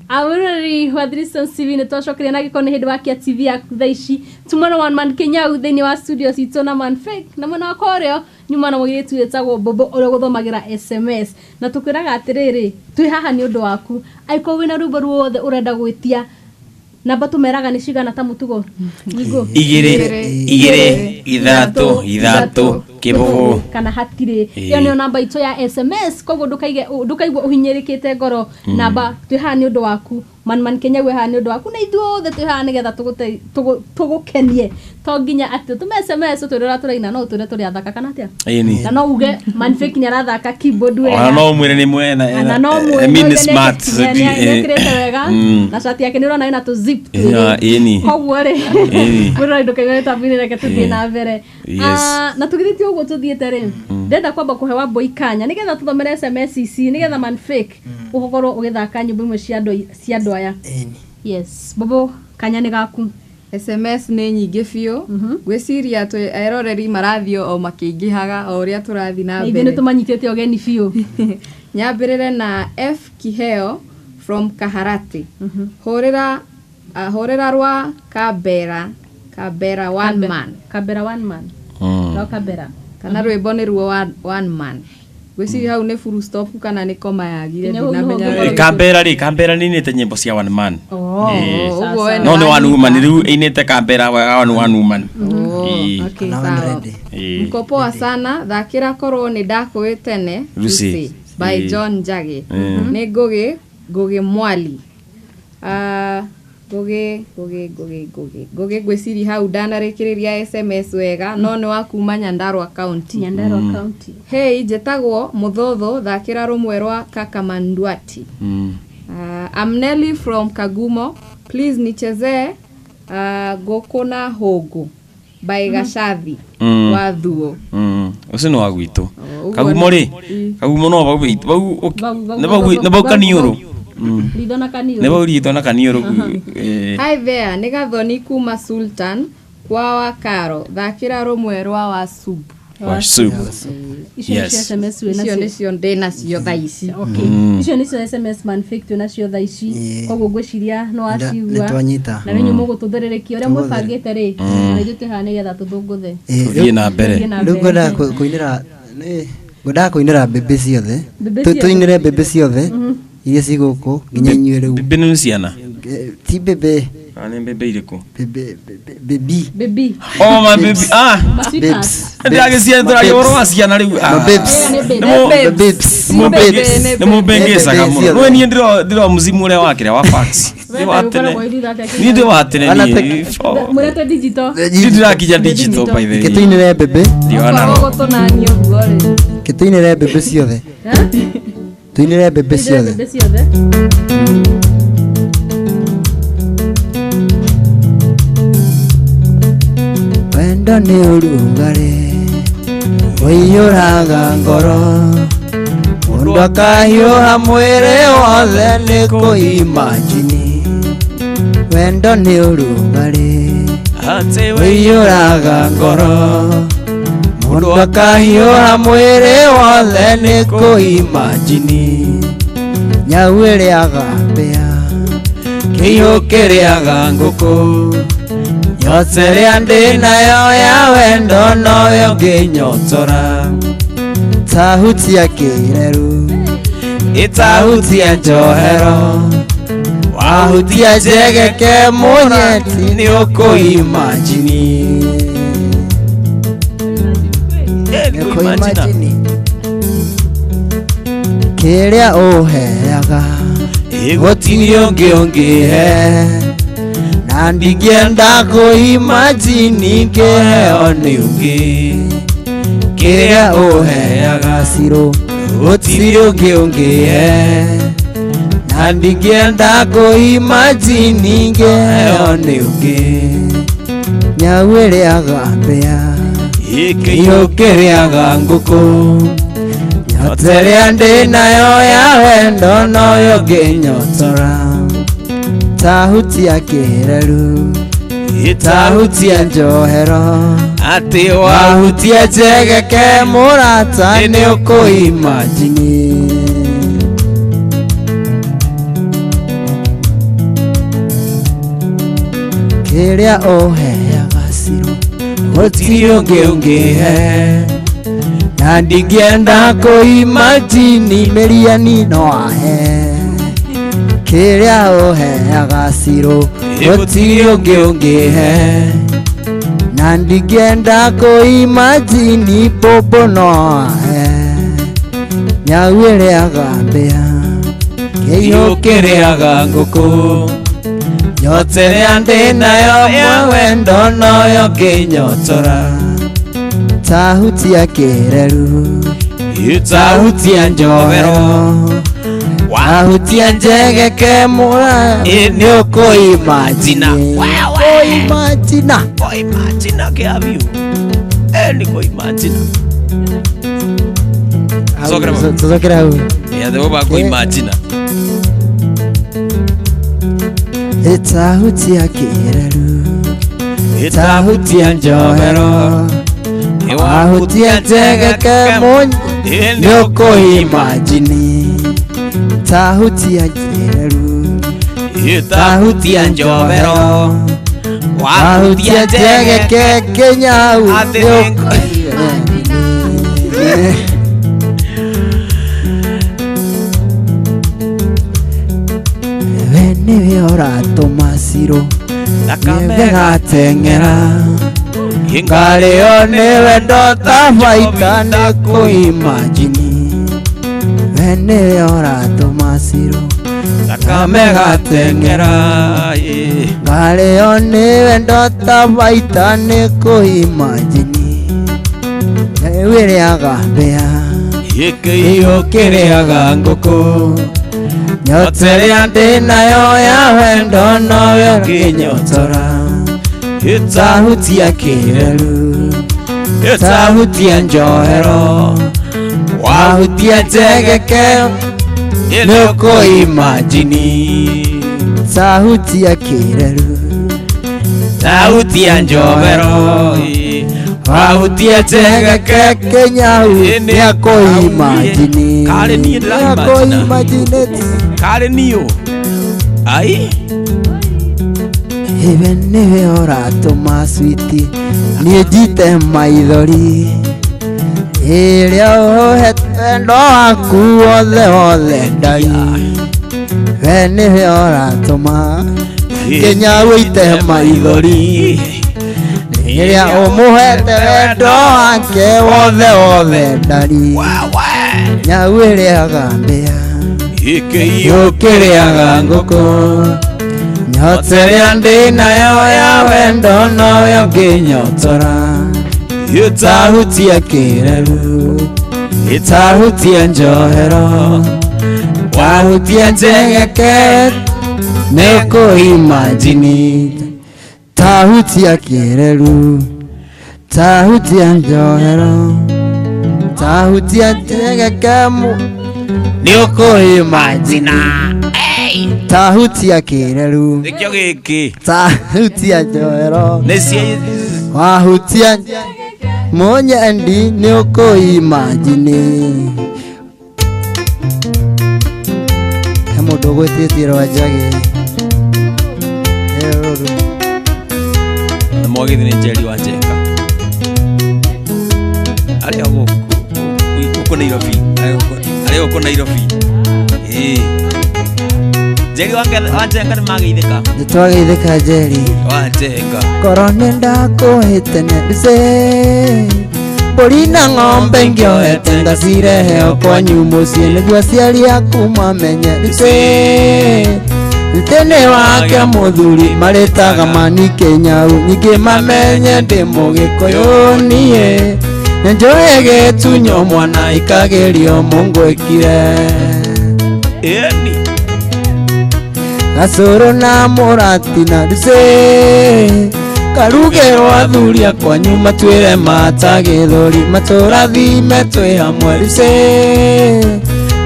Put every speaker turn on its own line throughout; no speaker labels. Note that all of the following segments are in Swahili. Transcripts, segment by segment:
Aurori Wadrison CV nitwacokire na gikoni hindi wa Kia TV ya thaici tumwana one man Kenya uthini wa studio cito na man fake na mwana korio nyuma na mwiretu wetagwo Bobo uri guthomagira SMS na tukwiraga atiriri twi haha ni undu waku aiko wina rubo ruothe urenda gwitia namba tumeraga ni cigana ta mutugo wigo
2 3 kibogo
kana hatire iyo ni namba ito ya SMS kogo ndukaigwe uhinyirikite ngoro namba twi haha ni undu waku man Kenya we haha ni undu waku na ithuothe twi haha nigetha tugukenie to nginya ati tume SMS turira turaina no turira turi athaka kana atia na no uge man fake ni arathaka keyboard we
no mwire ni mwena
na
mini smart
kirete wega na shati yake ni rona ina to zip koguo ri wira ndukaiwe tabiri reke tuthie na mbere na tugithiti uguo tuthiete ri ndenda kwamba kuhewa boy kanya nigetha tuthomere SMS ici nigetha man fake uhokorwo ugithaka nyimbo imwe cia andu aya yes Bobo kanya ni gaku
SMS ni nyingi biu gwiciria tu eroreri marathio o makiingihaga o uria turathi na mbere
ni tumanyitete ogeni biu
nyambirire na F Kiheo from Kaharati horera rwa Kabera one man
no Kabera
kana rwimbo ni ruo one man gwiciria hau ni full stop kana ni koma yagire ndinamenya
Kambera ni nite nyimbo cia one man
no
ni one woman riu inite Kambera one woman
okay mkopoa sana thakira korwo ni ndakwitene Lucy by John Njagi ni Ngugi Mwali Ngugi gwiciri hau ndanarikiriria SMS wega no ni wakuma Nyandarua County hey jetagwo Muthotho thakira rumwe rwa Kakamandwati I'm Nelly from Kagumo please nicheze Gokona Hogo by Gashathi wa Thuo
ucio no wagwitu Kagumo ri Kagumo no bau bau kaniuru
Lido na
kaniuru
hi there ni Gathoni kuma Sultan kwa Wakaro thakira rumwe rwa wa Sub
SMS we
nacio nicio ndena cio thaici
icio nicio SMS man fake na cio thaici koguo gwiciria no aciugua na ninyu mugututherereki uria mwibangite ri na ithu tuhane getha tuthunguthe
thie na mbere
ngoda kuinira ngoda kuinira bebe ciothe tuinire bebe ciothe iria ciguku nginya inyue riu
bebe ni ciana
ti bebe
ani bebe iriku
baby
oh my baby
babes
ndiage cia ndora yoro wa ciana riu
babes
nemo bengesaga muno no ni ndiro muzimu ule wakire wa fax ni ndo watene ni
murete digital
ndirakija digital by the way
kituinire bebe
ndiona
ro tonanio gore
kituinire bebe ciothe tuinire bebe ciothe wendo ni urugare wiyuraga ngoro mundu akahiuha mwiri wothe ni kuimagini wendo ni urugare wiyuraga ngoro mundu akahiuha mwiri wothe ni kuimagini nyau iriaga mbea kiihu kiriaga nguku yose ria ndinayo ya wendo noyo nginyotora tahutia kireru itahutia njohero wahutia njegeke munyeti ni ukuimagini kiria uheaga gutiri ungihe na ndingĩenda kuimagini ngĩheo nĩ ũngĩ kĩrĩa ũheaga cirũ gũtirĩ ũngĩ ũngĩhe na ndingĩenda kuimagini ngĩheo nĩ ũngĩ nyau ĩrĩaga mbĩa kĩihu kĩrĩaga ngũkũ nyote ĩrĩa ndĩnayo ya wendo noyo ngĩnyotora tahutia kireru itahutia njohero ati wahutia njegeke murata ni ukuimagini Kiria oheaga ciro gutiri ungihe na ndingĩenda kũimagine mĩriani no ahe Kiria oheaga ciro gutiri ungihe na ndingĩenda kũimagine bobo no ahe nyau ĩrĩaga mbĩa kĩiũ kĩrĩaga ngũkũ Nyote rĩa ndĩ nayo mwendo noyo kĩnyotora Tahutia kĩreru Tahutia njovero Wahutia njegeke mũra Nĩ ũkũimagina Kũimagina Kũimagina kĩabiũ Nĩ kũimagina Sokera hau Yathĩũba kũimagina Tahutia kĩreru Tahutia njohero Wahutia njegeke mũnya Nĩ ũkũimagini Tahutia kĩreru Tahutia njohero Wahutia njegeke kĩnyau Nĩ ũkũimagini Niwe ũratũma ciro Niwe gateng'era Ngarĩo nĩwe ndota baita nĩ kũimagini We niwe ũratũma ciro Thakame gateng'era Ngarĩo nĩwe ndota baita nĩ kũimagini Niwe ũrĩaga mbĩa Kĩiũ kĩrĩaga ngũkũ Nyote rĩa ndĩ nayo ya wendo noyo kĩnyotora Tahutia kĩreru Tahutia njohero Wahutia njegeke Nĩ ũkũimagini Tahutia kĩreru Tahutia njohero Wahutia njegeke kĩnyau Nĩ ũkũimagini
Kare niĩ ndĩraimagina Kare niũ Ai
Iwe niwe ũratũma switi Niĩ njite maithori Ĩrĩa ũhete wendo waku wothe ndari We niwe ũratũma Kĩnyau ite maithori Ĩrĩa ũmũhete wendo wake wothe ndari Nyau ĩrĩaga mbĩa Kĩiũ kĩrĩaga ngũkũ Nyote rĩa ndĩ nayo ya wendo noyo kĩnyotora Tahutia kĩreru Tahutia njohero Wahutia njegeke Nĩ ũkũimagini Tahutia kĩreru Tahutia njohero Tahutia njegeke Nĩ ũkũimagina Tahutia kĩreru
Nĩkĩo gĩkĩ
Tahutia njohero
Nĩcio
Wahutia mũnyendi nĩ ũkũimagini He mũndũ ũgwĩtĩtie Rwanjagi
Na Mwagithi nĩ Njeri wa Njenga Arĩa gũkũ Nairobi Arĩa gũkũ Nairobi Njeri wa Njenga nĩ mageithĩka
Nĩ twageithĩka Njeri
wa Njenga
Korwo nĩ ndakũhĩte nĩndũce Mbũri na ng'ombe ngĩohete ngacireheo kwanyu mũciĩ nĩguo aciari aku mamenye ndũce Tene wake mũthuri marĩtaga Mani Kĩnyau Ningĩ mamenye ndĩ Mũgĩkũyũ niĩ Nĩnjũĩ gĩtunyo mwana ikagerio mũngwĩkire
Ĩni
Gacũrũ na mũratina ndũce Karugĩrwo athuri akwanyu matuĩre mata gĩthũri Matũrathime twĩ hamwe ndũce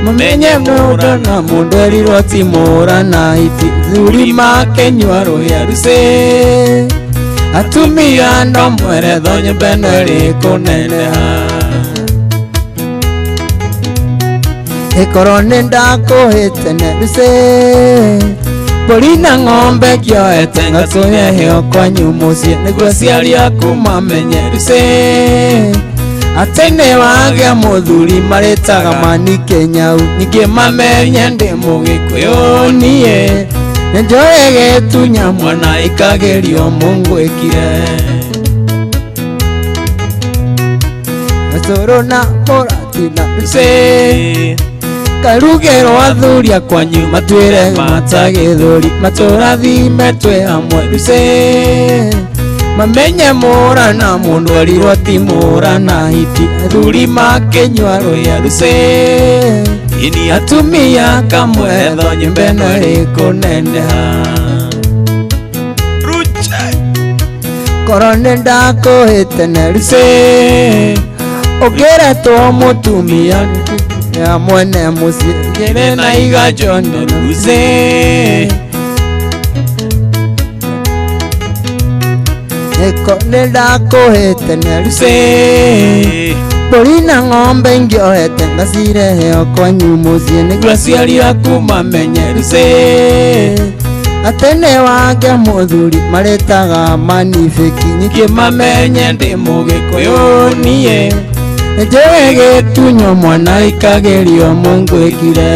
Mamenye mũndũ na mũndũ erirwo ti mũra na hiti Thuri makenyua rũhĩa ndũce Atumia no mweretho nyũmba ĩno ĩrĩ kũneneha Ĩkorwo nĩ ndakũhĩte ndũce mbũri na ng'ombe kĩoete ngatuye heo kwanyu mũciĩ nĩguo aciari aku mamenye rucĩ atĩ nĩ wagĩa mũthuri marĩtaga Mani Kenyau ningĩ mamenye ndĩ mũgĩkũyũ niĩ nĩnjoĩ gĩtunya mwana ikagerio mũngwĩkire Gatũrũ na mũrati na rucĩ karugĩrwo athuri akwanyu matuĩre mata gĩthũri matũrathime twĩ hamwe rucĩ mamenye mũrana mũndũ arirwo ti mũrana hiti athuri makĩnyua rũĩa rucĩ ini atumia kamwetho nyũmba ĩno ĩkũneneha korwo nĩ ndakũhĩte ne rucĩ ũngĩretwo mũtumia ya mwene mũciĩ ngĩrĩ na igajondo rucĩ eko nĩ ndakũhĩte ne rucĩ mbũri na ng'ombe ingĩohete ngacirehe o kwanyu mũciĩ nĩguo aciari aku mamenye rucĩ atĩ nĩ wagĩa mũthuri marĩtaga manifeki ningĩ mamenye ndĩ mũgĩkũyũ niĩ nĩnjoĩ gĩtunywo mwana ikagerio mũngwĩkire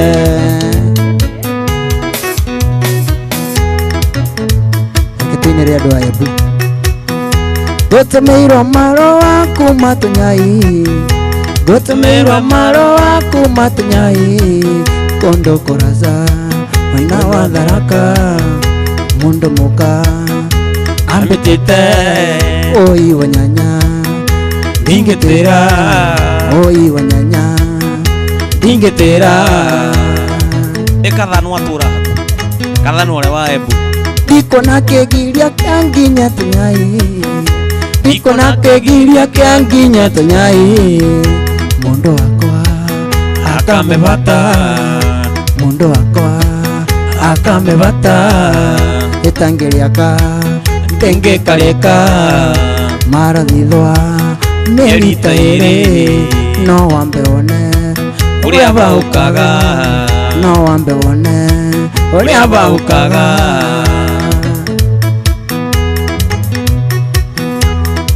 gĩtũinĩ rĩa andũ aya bu gũtũmĩirwo marũa kuma tũnyai gũtũmĩirwo marũa kuma tũnyai kũndũ kũraca mwena wa Tharaka mũndũ mũka ambĩtĩte oi wa nyanya ndingĩtĩra oi wa nyanya ndingĩtĩra
ĩkathanwo atũra kathanwo ũrĩa wa Embu
ndikona kĩgiria kĩa nginya tũnyai ndikona kĩgiria kĩa nginya tũnyai mũndũ wakwa akamebata mũndũ wakwa akamebata ĩtangĩrĩaka ndĩngĩkarĩka marathithwa mĩeri ta ĩrĩ no wambe wone ũrĩa baũkaga no wambe wone ũrĩa baũkaga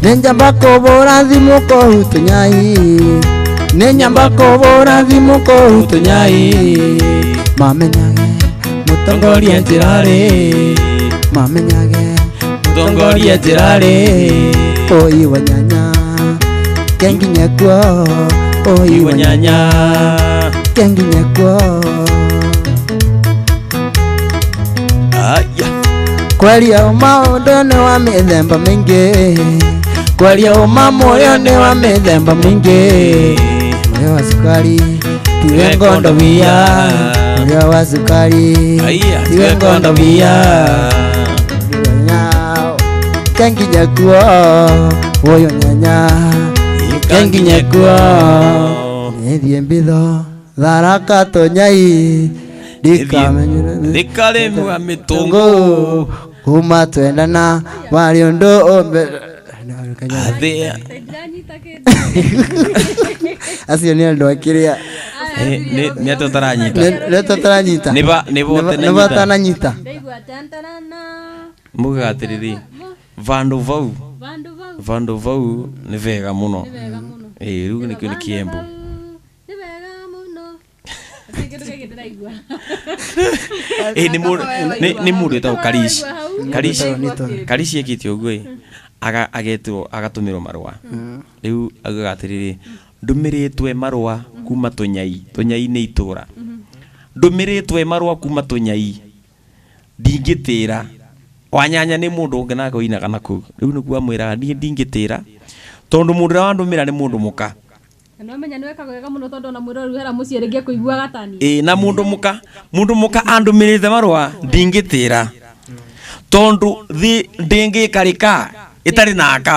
nĩnyamba kũbũra thimũ kũu tũnyai nĩnyamba kũbũra thimũ kũu tũnyai mamenyage mũtongoria njĩrarĩ mamenyage mũtongoria njĩrarĩ oi wa nyanya kenginya kuo oi wa nyanya kenginya kuo kwaria maũndũ nĩ wa mĩthemba mĩingĩ kwaria ũmamũrĩo nĩ wa mĩthemba mĩingĩ ũrĩa wa cukari tiwe ngondo bia ũrĩa wa cukari tiwe ngondo bia kenginya kuo ũyũ nyanya kenginya kuo nĩthiĩ mbitho Tharaka tũnyai
ndikarĩmua mĩtũngũ
kuma twendana warĩ ũndũ
athĩa
acio nĩ andũ akĩrĩa
nĩ tũtaranyita
nĩ tũtaranyita nĩ batananyita
mugaga atĩrĩrĩ vandu vau nĩ vega mũno rĩu nĩkĩo nĩ Kiembu nĩ mũndũ wĩtagwo Karici ekĩte ũguo agatũmĩrwo marũa rĩu augaga atĩrĩrĩ ndũmĩrĩtwe marũa kuma tũnyai nĩ itũra ndũmĩrĩtwe marũa kuma tũnyai ndingĩtĩra Wanyanya nĩ mũndũ ũngĩ nake ũinaga nakũu rĩu nĩguo amwĩraga niĩ ndingĩtĩra tondũ mũndũ ũrĩa wandũmĩra nĩ mũndũ mũka
no menya nĩ wekaga wega mũno tondũ na mwĩrori hera mũciĩ rĩngĩ kũigua gatani
na mũndũ mũka andũmĩrĩte marũa ndingĩtĩra tondũ ndĩngĩkarĩka itarĩ naka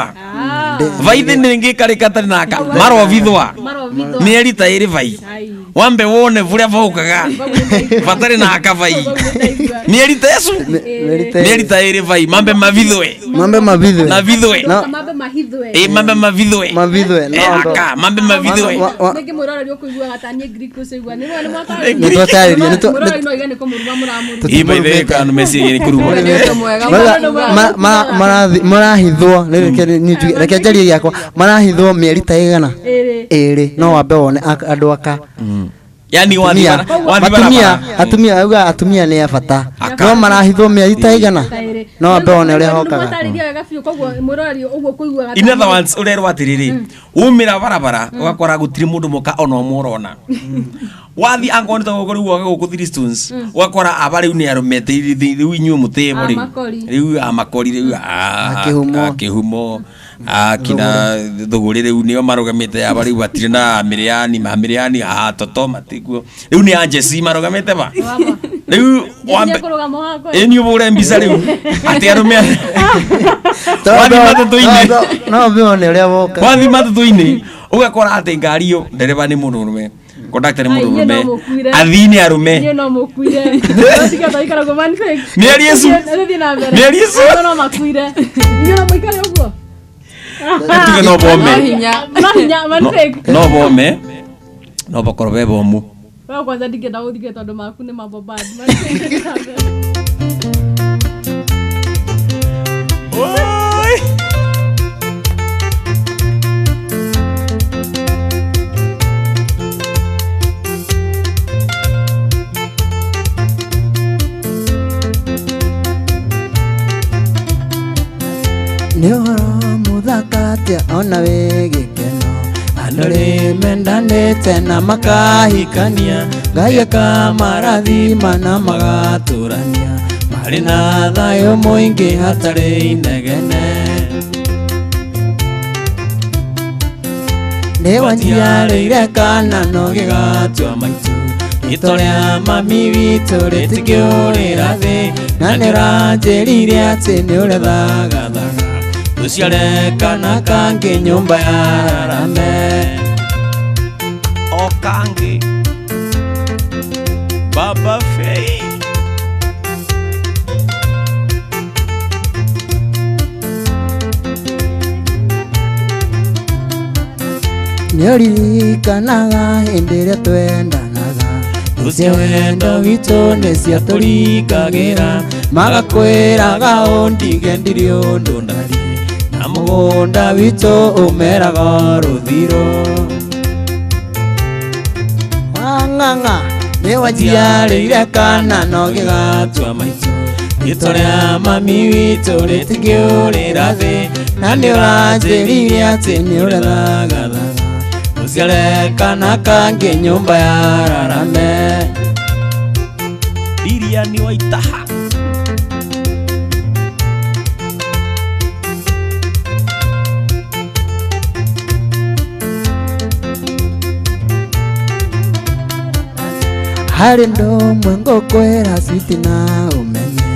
vaithi ndĩngĩkarĩka itarĩ naka marovithwa mĩeri ta ĩrĩ vai wambe wone vuria vaukaga vatarĩ naka vai mĩeri ta ĩcu mĩeri ta ĩrĩ vai mambe mavithwe na vithwe
mahithwe
mambe mavithwe
mavithwe no
aka mambe mavithwe
niki murora rio kuigua gatanie Greek ucigua ni wale mwaka
ni twataririe ni
murora no igane ko muruma muramuru
ibe kanu mesi ni kurumu
marahithwo reke njari yakwa marahithwo mieri ta igana iri no wambe wone andu aka
yani
atumia auga atumia ni abata no marahithwo mieri ta igana no wambe wone uria hokaga
in other words urerwa atiriri umira barabara ugakora gutiri mundu muka ona umurona wathi angoni to gukuri uga gukuthiri stones ugakora abari ni arumete riu inyu mutebo riu amakori riu akihumo akina thuguri riu nio marugamite abari batire na miriani toto matiguo riu ni anjesi marugamite ba riu wambe eni ubure mbisa riu ati arume wathi matatu-ini
no bione uria woka
wathi matatu-ini ugakora ati ngari yo ndereba ni murume conductor ni murume athini arume
ni no mukuire tika taikara go man fake
ni ari Yesu
no makuire ni no moikale ugo
tuge no bome
hinya man fake
no bome no bakorobe bomu
wa kwanza dige daudi ke tondu maku ni mambo bad
oi
nihoro muthakatia ona wigikeno andu rimendanite na makahikania Ngai akamarathima na magaturania mari na thayo muingi hatari inegene niwanjiarĩire kana no gĩgatua maitũ rĩtwa rĩa mami witũ rĩtikĩũrĩra thĩ na nĩũranjĩrire atĩ nĩũrethagathaga tũciare kana kangĩ nyũmba ya Rarame
o kangĩ Baba Fei
nĩũririkanaga hĩndĩ ĩrĩa twendanaga ũcio wendo witũ nĩciatũringagĩra magakwĩraga ũndige ndirĩ ũndũ ndari na mũgũnda witũ ũmeraga rũthiro wang'ang'a nĩwanjiarĩire kana no gĩgatua maitũ rĩtwa rĩa mami witũ rĩtingĩũrĩra thĩ na nĩũranjĩrire atĩ nĩũrethagathaga uciare kana kangĩ nyũmba ya Rarame
iria ni waitaha
harĩ ndũmwe ngũkwĩra switi na ũmenye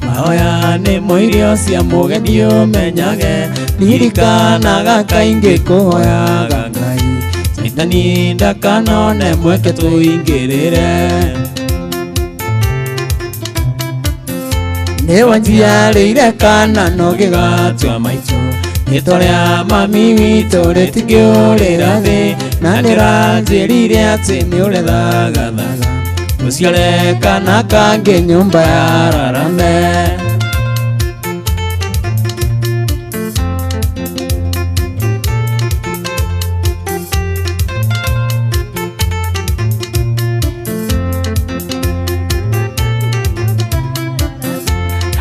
mahoya nĩ mũirio cia mũgeni ũmenyage ndirikanaga kaingĩ kũhoyaga Ngai Saitani ndakanone mweke tũingĩrĩre nĩwanjiarĩire kana no gĩgatua maitũ rĩtwa rĩa mami witũ rĩtingĩũrĩra thĩ na nĩũranjĩrire atĩ nĩũrethagathaga ũciare kana kangĩ nyũmba ya Rarame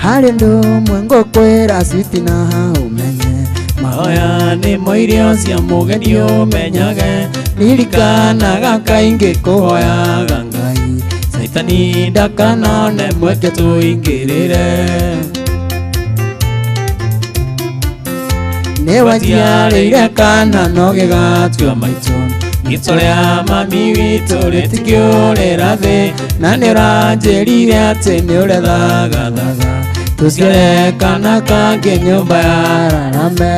harĩ ndũmwe ngũkwĩra switi na ũmenye mahoya nĩ moirio cia mũgeni ũmenyage ndirikanaga kaingĩ kũhoyaga Ngai Saitani ndakanone mweke tũingĩrĩre nĩwanjiarĩire kana no gĩgatua maitũ rĩtwa rĩa mami witũ rĩtingĩũrĩra thĩ na nĩũranjĩrire atĩ nĩũrethagathaga tũciare kana kangĩ nyũmba ya Rarame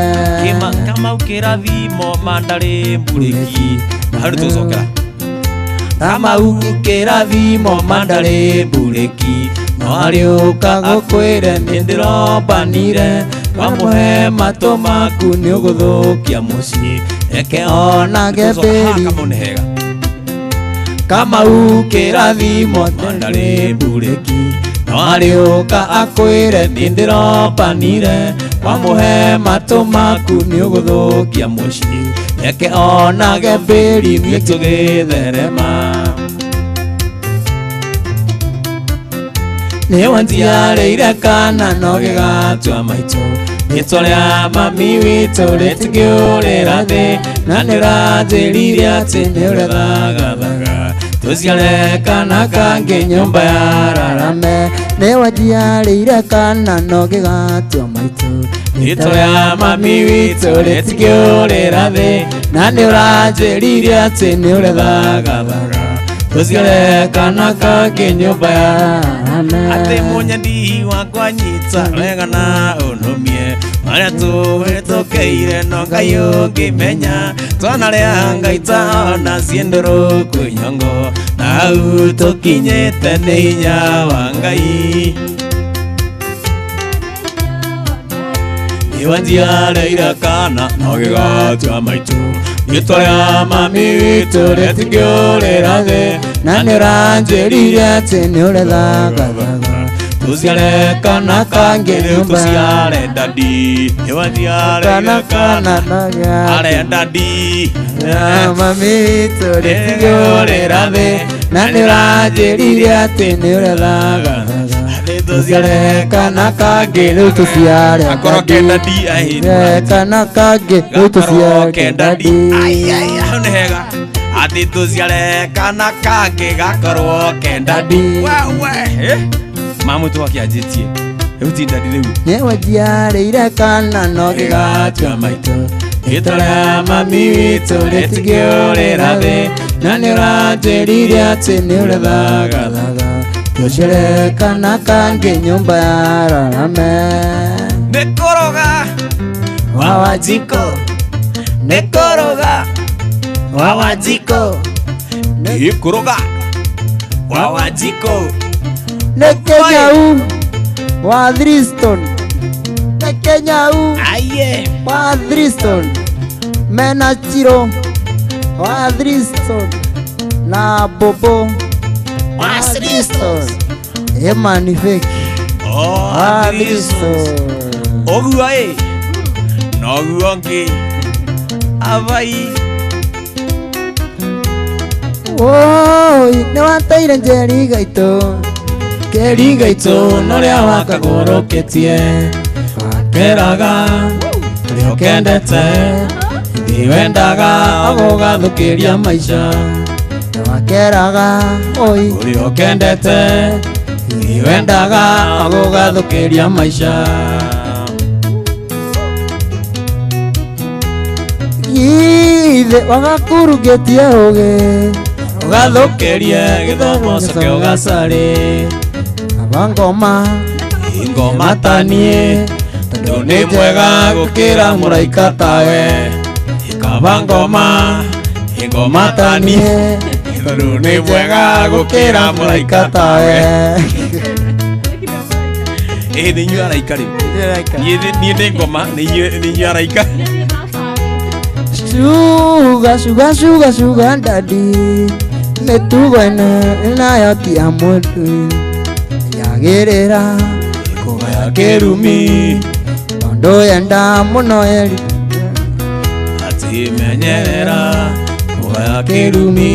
kama ukĩrathimo mandarĩ mburĩki harĩ tũcokera
kama ukĩrathimo mandarĩ mburĩki no arĩũka gũkwĩre nĩndĩrombanire wamuhe matũ maku nĩ ũgũthũkia mũciĩ eke onage mbĩri
Kama unehega
Kamau kĩrathimo ndarĩ mburĩki no arĩũka akwĩre niĩ ndĩropanire wamuhe matũ maku nĩ ũgũthũkia mũciĩ eke onage mbĩri niĩ tũgĩtherema nĩ wanjiarĩire kana no gĩgatua maitũ rĩtwa rĩa mami witũ rĩtingĩũrĩra thĩ na nĩ ũranjĩrire atĩ nĩ ũrethagathaga tũciare kana kangĩ nyũmba ya rarame nĩ wanjiarĩire kana no gĩgatua maitũ rĩtwa rĩa mami witũ rĩtingĩũrĩra thĩ na nĩ ũranjĩrire atĩ nĩ ũrethagathaga tũciare kana kangĩ nyũmba ya rarame
Ate munyandi wakwa nyita wega na ũnũmie marĩa tũhĩtũkĩire no Ngai ũngĩmenya twanarĩa Ngai ona ciendũrũ kwĩ nyongo na hau tũkinyĩte nĩ hinya wa Ngai Nĩwanjiarĩire kana no gĩgatua maitũ rĩtwa rĩa mami witũ rĩtingĩũrĩra thĩ
na nĩ ũranjĩrire atĩ nĩ ũrethagathaga
tũciare kana kangĩ rĩu tũciare ndandi Nĩwanjiarĩire kana arenda ndi
mami witũ rĩtingĩũrĩra thĩ na nĩ ũranjĩrire atĩ nĩ ũrethagathaga tũciare kana kangĩ rĩu tũciare
akorwo kenda ndi ahĩrwo
kana kangĩ rĩu tũciare
kenda ndi hau nĩ hega atĩ tũciare kana kangĩ gakorwo kenda ndi wewe mamu twakĩanjĩtie rĩu ti ndandi rĩu
nĩ wanjiarĩire kana no gĩgatua maitũ rĩtwa rĩa mami witũ rĩtingĩũrĩra thĩ na nĩ ũranjĩrire atĩ nĩ ũrethagathaga tũciare kana kangĩ nyũmba ya rarame
nĩ kũroga
wa Wanjikũ
nĩ kũroga
wa Wanjikũ
nĩ kũroga wa Wanjikũ
nĩ Kenyau wa Thriston nĩ Kenyau
aye
wa Thriston mena Chiro wa Thriston na Bobo wa Thriston Emani Fake wa Thriston
Oguo noguo ngĩ abai
oi nĩ wateire Njeri gaitũ Keri gaitũ norĩa wakagũrũkĩtie wakeraga ũrĩa ũkendete ithi wendaga agũgathũkĩria maica wakeraga oi ũrĩa ũkendete ithi wendaga agũgathũkĩria maica ithe wagakurugĩtie ũgĩ ũgathũkĩrie gĩthomo coke ũgacarĩ abangoma ingoma tanie tondũ nĩ mwega gũkĩra mũraika tawe ikabangoma ingoma tanie tondũ nĩ mwega gũkĩra mũraika tawe
nĩ inyuĩ araika rĩu niĩ nĩ ngoma nĩ inyuĩ araika
Suga ndadi mĩtugo ĩno ĩnayotia mũndũ yagĩrĩra kũgaya kĩrumi tondũ yenda mũno
atĩ menyerera kũgaya kĩrumi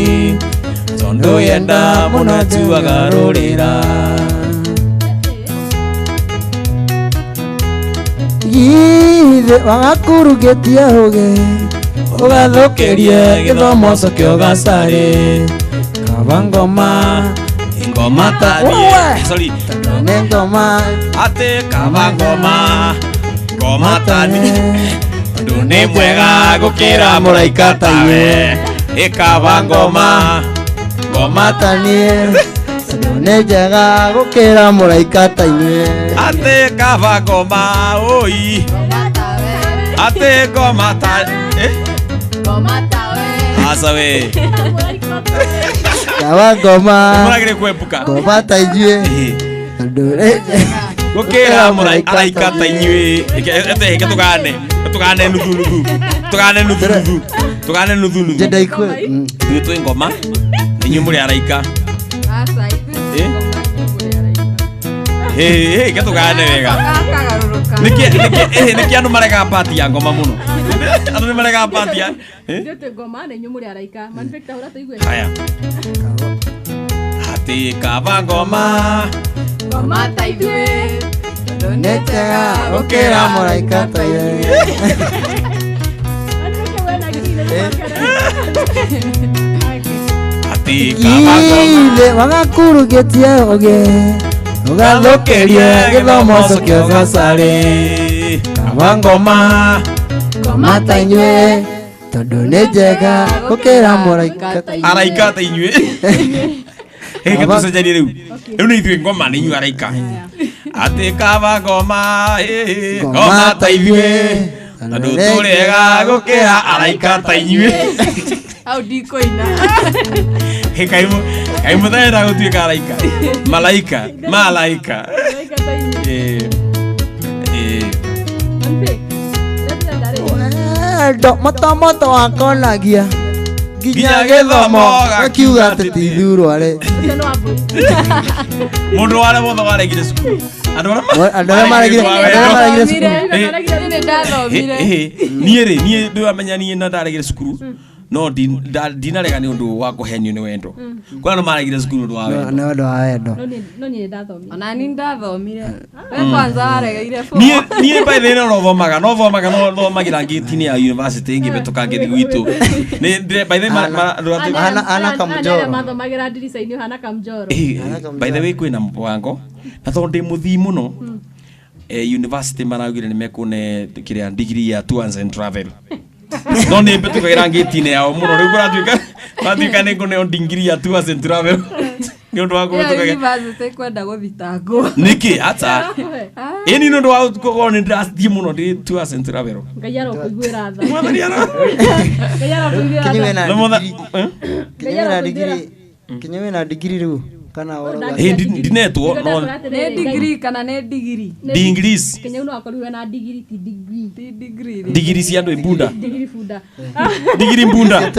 tondũ yenda mũno atuaga rũrĩra
ithe wagakurugĩtie ũgĩ ũgathũkĩrie gĩthomo coke ũgacarĩ kabangoma
ingoma tanie
nĩ ngoma
atĩ kabangoma ngoma tanie tondũ nĩ mwega gũkĩra mũraika tawe ĩkabangoma ngoma
tanie tondũ nĩ njega gũkĩra mũraika ta inyuĩ
atĩ kabangoma oi atĩ ngoma tanie asa we
kabangoma
mũragĩrĩ kwembuka
ngoma ta inyuĩ tondũ
gukira araika ta inyuĩ eke tugane nuthu
Jenda ikwe.
ithuĩ twĩ ngoma inyuĩ mũrĩ araika
Asa,
eke tugane wega
Akagarũrũka.
nĩkĩ andũ marega pati ya ngoma mũno andũ nĩ marega pati ya
Ithuĩ twĩ ngoma na inyuĩ mũrĩ araika. Manfect ahũra tũigue.
haya atĩ kaba ngoma
Ngoma ta ithuĩ. Tondũ nĩ
Netega
njega
gũkĩra mũraika ta inyuĩ.
Manfect wena gĩthĩ nĩ
atĩ kaba ngoma
Ile wagakurugetie oge ugathukirie githomo cukio gacari kaba ngoma ngoma ta inyuĩ tondu nĩ njega gũkĩra mũraika ta inyuĩ.
araika ta inyuĩ eke tũcenjanie rĩu nĩ ithuĩ ngoma nĩ inyuĩ araika atĩ kaba ngoma ngoma ta ithuĩ tondũ tũrĩega gũkĩra araika ta inyuĩ
Hau ndikũina.
kaĩ mũtarenda gũtuĩka araika malaika
araika ta inyuĩ. Manfect. Ndĩrenda rĩ.
Wendo motomoto wakonagia nginya gĩthomo gakiuga atĩ ti ithurwa-rĩ.
Ũcio nĩ wa mbũri.
mũndũ wale mothe waregire cukuru andũ
Andũ arĩa maregire cukuru.
Nĩ ndathomire.
niĩ ndĩramenya niĩ na ndaregire cukuru no ndinarega nĩ ũndũ wa kũhenio nĩ wendo kwani maregire cukuru ũndũ wa wendo
Nĩ ũndũ wa wendo.
No niĩ ndathomire.
Ona ni ndathomire. We kwanza waregeire bũ.
niĩ by the way no thomagĩra ngĩti-inĩ ya university ngĩbĩtũka ngĩthi gwitũ by the way
Ana kamjoro.
Arĩa mathomagĩra ndirica-inĩ ũhana kamjoro.
by the way kwĩna mũbango na tondũ ndĩ mũthii mũno university maraugire nĩ mekũne kĩrĩa degree ya tours and travel no nĩ mbĩtũkagĩra ngĩti-inĩ yao mũno rĩu kũratuĩka nĩ ngũneo degree ya tours and travel nĩ ũndũ wa kũbĩtũkagĩra
University kwenda gũthitangwo.
nĩkĩ ata ĩni nĩ ũndũ wa gũkorwo nĩ ndĩrathiĩ mũno ndĩ tours and travel
Ngai arokũiguĩra tha.
mwathani ara
Ngai arokũiguĩra
Kinyume
tha.
na digiri. Kinyume na digiri rĩu kana
ndinetwo no
Nĩ degree kana nĩ digiri?
degrees
Kenya no akorirwo na digiri ti degree.
Ti degree.
digiri cia andũ ibunda
Digiri bunda.
digiri mbunda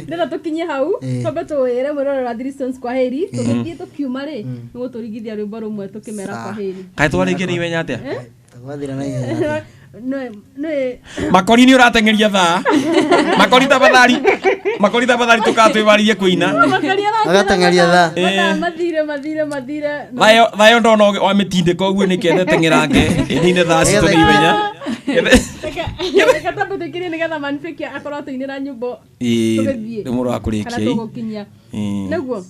Ndĩra tũkinye hau twambe tũwĩre mwĩrore wa Three Stones kwa heri tũgĩthiĩ tũkiuma rĩ nĩ gũtũrigithia rwĩmbo rũmwe tũkĩmera kwa heri.
kaĩ twarĩkia nĩ ihenya atĩa
twathira na ihenya.
makori nĩ ũrateng'eria thaa makori tafadhali tũkatwĩbarĩrie kũina
Agateng'eria thaa.
mathire
thayo ndona wa mĩtindĩko ũguo nĩ kende teng'erange ĩnine thaa citũ nĩ ihenya
reka tambe tũkĩrie nĩgetha Manfect akorwo atũinĩra nyĩmbo
ĩĩ
tũgĩthiĩ
nĩ mũndũ wa
kana
kũrĩkia
tũgũkinyia nĩguo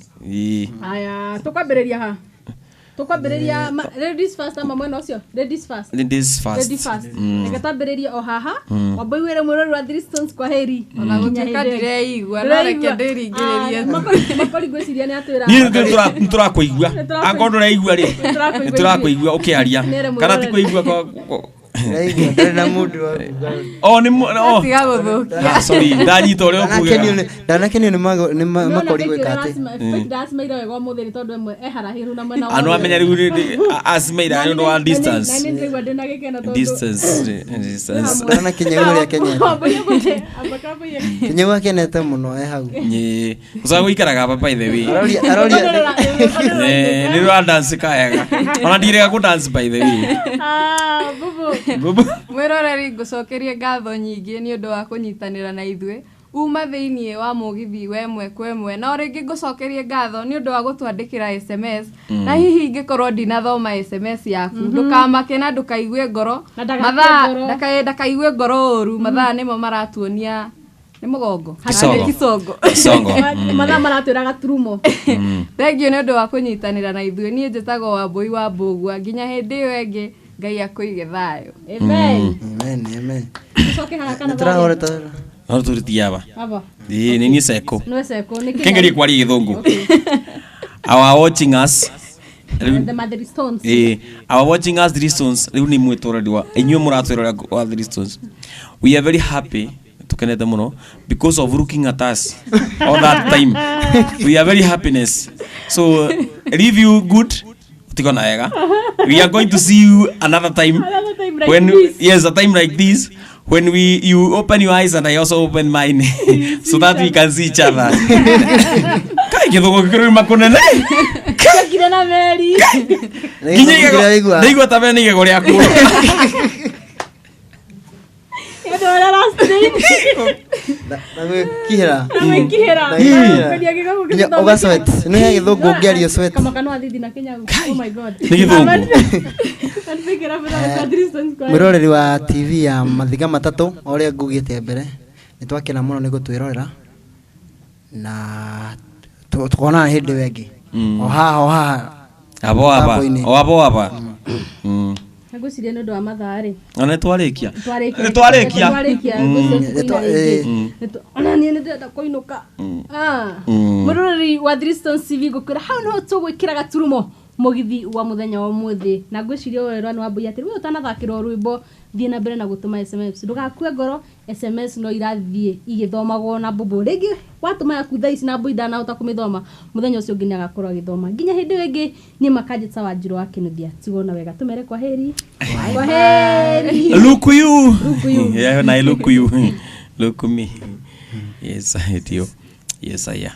haya tũkwambĩrĩria ha tũkwambĩrĩria ladies first ama mwena ũcio ladies first reka tambĩrĩrie o haha wamba iwĩre mwĩrori wa Three Stones kwa heri
Ona gũtuĩka ndireigua no reke ndĩringĩrĩrie.
makori ngwĩciria nĩ atwĩra
niĩ nĩ tũrakũigua akorwo ndũraigua rĩ nĩ tũrakũigua ũkĩaria kana ti kũigua
Ndari na mundu wa kuga.
Tiga gũthũkia.
Sorry ndanyita ũrĩa ũkuga
Ndanakenio nĩ makori gwĩka atĩ
ndasimaira wega mũthĩ tondũ ĩmwe eharahiru na mwena
andu amenya rĩu asimaira nĩ ũndũ wa distance
na nĩ ndĩigua ndĩna gĩkeno tondũ
distance
Ndanakenio ũrĩa kenete Kenyo akenete mũno hau
nĩ usa gũikaraga hapa by the way
aroria
nĩ rwa dance kaega ona ndirega ku dance by the way
bubu
Mwĩroreri ngũcokerie ngatho nyingĩ nĩ ũndũ wa kũnyitanĩra na ithuĩ uma thĩinĩ wa mũgithi wa ĩmwe kwa ĩmwe na rĩngĩ ngũcokerie ngatho nĩ ũndũ wa gũtwandĩkĩra SMS na hihi ingĩkorwo ndinathoma SMS yaku ndũkamake na ndũkaigue ngoro mathaa ndakaigue ngoro ũru mathaa nĩmo maratuonia nĩ mũgongo
Kisongo
mathaa maratwĩra gaturumo
thengio nĩ ũndũ wa kũnyitanĩra na ithuĩ niĩ njĩtagwo Wambui wa Mbũgua nginya hĩndĩ ĩyo ĩngĩ Ngai akũige thayũ.
Amen.
Amen.
Coke haha kana
Tũrahoreta
no tũritiaba
aba
nĩ niĩ seko
no seko nĩ
kengerie kwaria gĩthũngũ our watching us
the Three Stones
our watching us Three Stones rĩu nĩ mwĩtũrori wa inyuĩ mũratwĩrora wa Three Stones we are very happy tukenete muno because of looking at us all that time we are very happiness so review good Tikona wega. We are going to see you another time.
Another time like
When
this.
yes, a time like this. When you open your eyes and I also open mine so that we can see each other. Kai githungu gikuru makunene.
Kira na Mary.
Nĩigua ta me nĩ igego rĩaku.
Ndora last day.
Kihera.
Amekihera.
Nginya oga sweat. Nĩ he githungu ngĩario sweat.
Kama kanũ athithi na Kenya. Oh my god.
Nĩ githungu.
Mwĩroreri wa TV ya mathiga matatũ ũrĩa ngugĩte mbere nĩ twakena mũno nĩ gũtwĩrorera na tukonana hĩndĩ ĩyo ĩngĩ o haha
abo hapa
ngũciria nĩ ũndũ wa mathaa rĩ
ona twarĩkia
ona niĩ nĩ ndĩrenda kũinũka mũroreri wa Three TV ngũkwĩra hau no tũgwĩkĩra gaturumo mugithi wa muthenya wa muthi na ngwiciria werwa ni wambui atiri we utanathakira rwimbo thie na mbere na gutuma SMS ndugakue ngoro SMS no irathie igithomagwo na bobo rigi watuma yaku thaici na boida na utakumithoma muthenya ucio nginya agakorwo agithoma nginya hindi wengi ni makajita wa njiro wa kinuthia tigona wega tumere kwa heri
look you yeah na look you look me yes I hate you yes I am